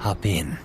Hop in.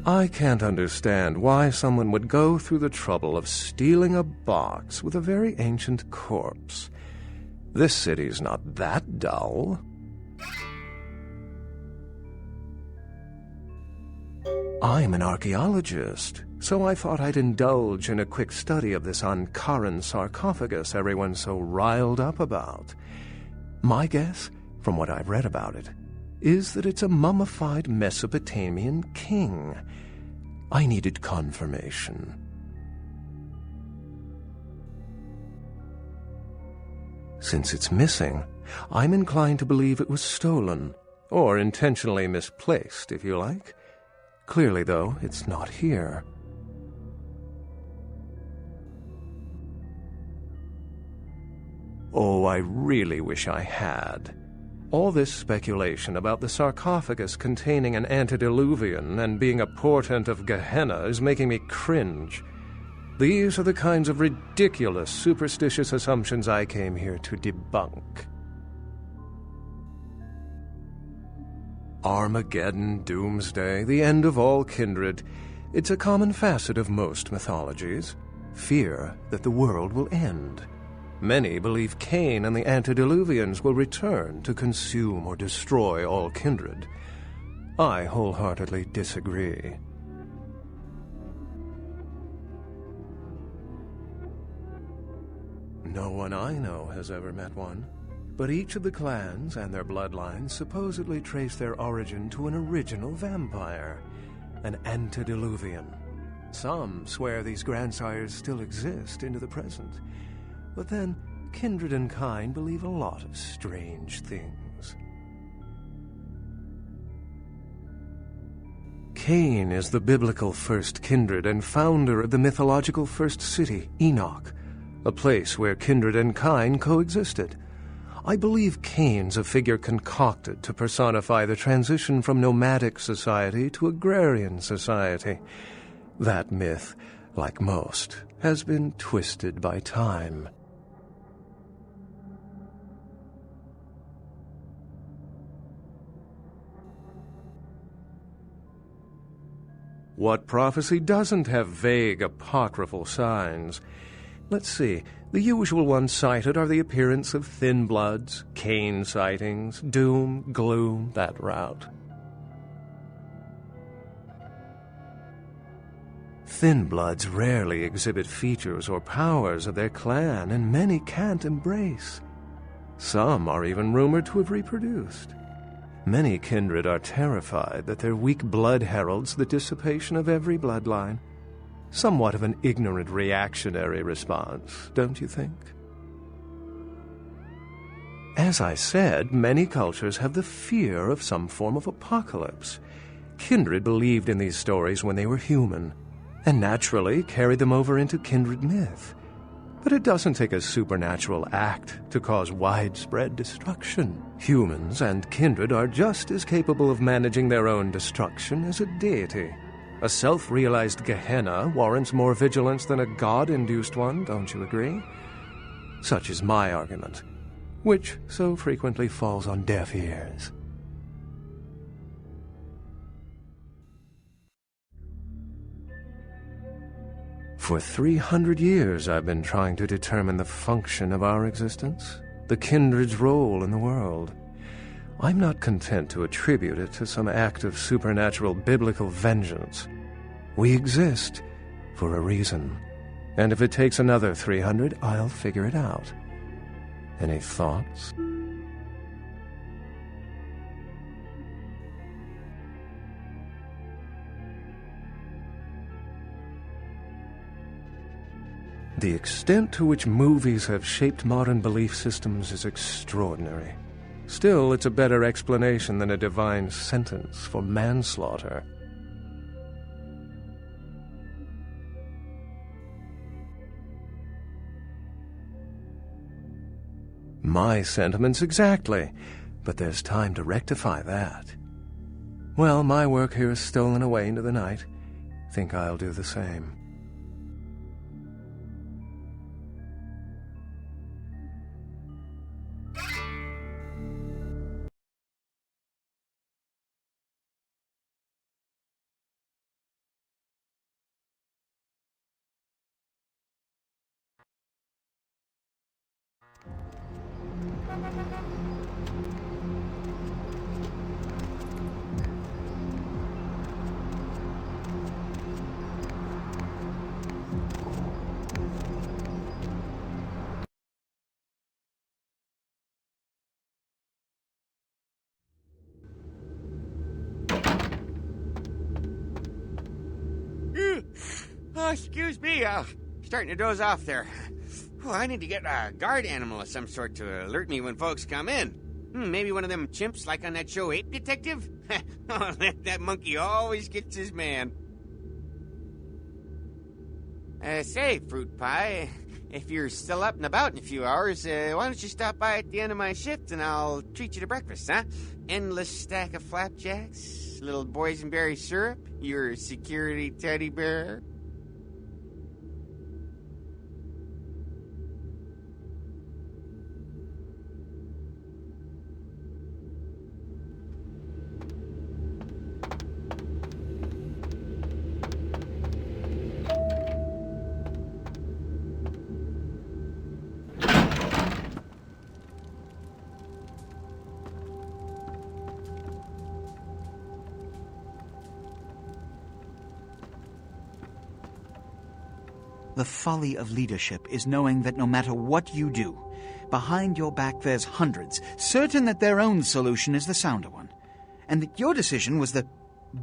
I can't understand why someone would go through the trouble of stealing a box with a very ancient corpse. This city's not that dull. I'm an archaeologist, so I thought I'd indulge in a quick study of this Ankaran sarcophagus everyone's so riled up about. My guess, from what I've read about it, is that it's a mummified Mesopotamian king. I needed confirmation. Since it's missing, I'm inclined to believe it was stolen, or intentionally misplaced, if you like. Clearly, though, it's not here. Oh, I really wish I had. All this speculation about the sarcophagus containing an antediluvian and being a portent of Gehenna is making me cringe. These are the kinds of ridiculous, superstitious assumptions I came here to debunk. Armageddon, doomsday, the end of all kindred. It's a common facet of most mythologies. Fear that the world will end. Many believe Cain and the antediluvians will return to consume or destroy all kindred. I wholeheartedly disagree. No one I know has ever met one, but each of the clans and their bloodlines supposedly trace their origin to an original vampire, an antediluvian. Some swear these grandsires still exist into the present, but then kindred and kind believe a lot of strange things. Cain is the biblical first kindred and founder of the mythological first city, Enoch, a place where kindred and kind coexisted. I believe Cain's a figure concocted to personify the transition from nomadic society to agrarian society. That myth, like most, has been twisted by time. What prophecy doesn't have vague apocryphal signs? Let's see. The usual ones cited are the appearance of thin bloods, Cain sightings, doom, gloom, that route. Thin bloods rarely exhibit features or powers of their clan, and many can't embrace. Some are even rumored to have reproduced. Many kindred are terrified that their weak blood heralds the dissipation of every bloodline. Somewhat of an ignorant reactionary response, don't you think? As I said, many cultures have the fear of some form of apocalypse. Kindred believed in these stories when they were human, and naturally carried them over into kindred myth. But it doesn't take a supernatural act to cause widespread destruction. Humans and kindred are just as capable of managing their own destruction as a deity. A self-realized Gehenna warrants more vigilance than a God-induced one, don't you agree? Such is my argument, which so frequently falls on deaf ears. For 300 years I've been trying to determine the function of our existence, the kindred's role in the world. I'm not content to attribute it to some act of supernatural biblical vengeance. We exist for a reason, and if it takes another 300, I'll figure it out. Any thoughts? The extent to which movies have shaped modern belief systems is extraordinary. Still, it's a better explanation than a divine sentence for manslaughter. My sentiments exactly, but there's time to rectify that. Well, my work here is stolen away into the night. Think I'll do the same. Oh, excuse me. Starting to doze off there. Oh, I need to get a guard animal of some sort to alert me when folks come in. Maybe one of them chimps like on that show Ape Detective? Oh, that monkey always gets his man. Say, Fruit Pie, if you're still up and about in a few hours, why don't you stop by at the end of my shift and I'll treat you to breakfast, huh? Endless stack of flapjacks, little boysenberry syrup, your security teddy bear. The folly of leadership is knowing that no matter what you do, behind your back there's hundreds, certain that their own solution is the sounder one, and that your decision was the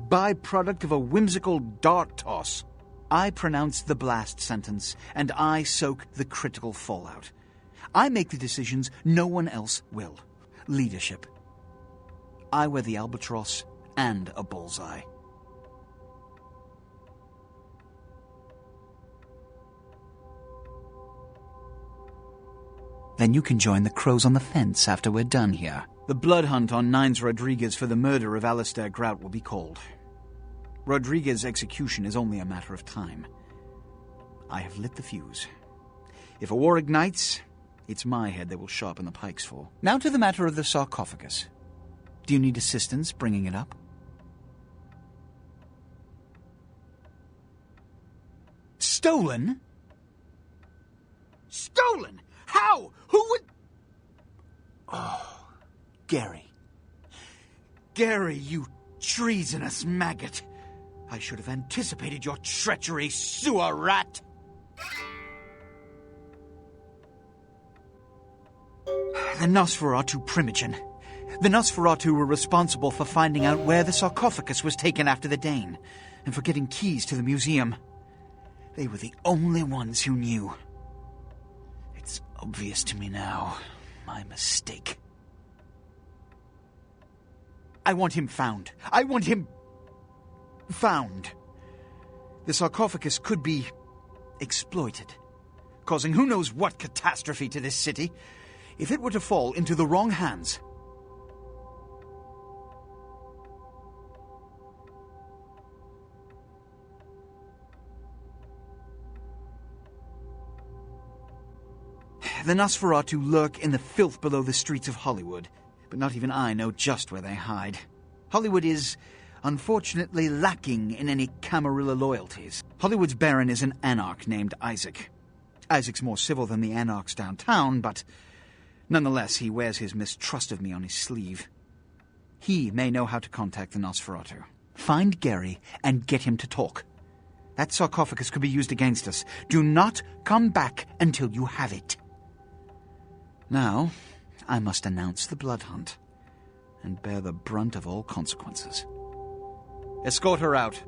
byproduct of a whimsical dart toss. I pronounce the blast sentence, and I soak the critical fallout. I make the decisions no one else will. Leadership. I wear the albatross and a bullseye. Then you can join the crows on the fence after we're done here. The blood hunt on Nines Rodriguez for the murder of Alistair Grout will be called. Rodriguez's execution is only a matter of time. I have lit the fuse. If a war ignites, it's my head they will sharpen the pikes for. Now to the matter of the sarcophagus. Do you need assistance bringing it up? Stolen? Stolen? How? Who would... Oh, Gary. Gary, you treasonous maggot. I should have anticipated your treachery, sewer rat. The Nosferatu Primogen. The Nosferatu were responsible for finding out where the sarcophagus was taken after the Dane, and for getting keys to the museum. They were the only ones who knew. It's obvious to me now. My mistake. I want him found. I want him found. The sarcophagus could be exploited, causing who knows what catastrophe to this city. If it were to fall into the wrong hands... The Nosferatu lurk in the filth below the streets of Hollywood, but not even I know just where they hide. Hollywood is, unfortunately, lacking in any Camarilla loyalties. Hollywood's baron is an anarch named Isaac. Isaac's more civil than the anarchs downtown, but nonetheless he wears his mistrust of me on his sleeve. He may know how to contact the Nosferatu. Find Gary and get him to talk. That sarcophagus could be used against us. Do not come back until you have it. Now, I must announce the blood hunt and bear the brunt of all consequences. Escort her out.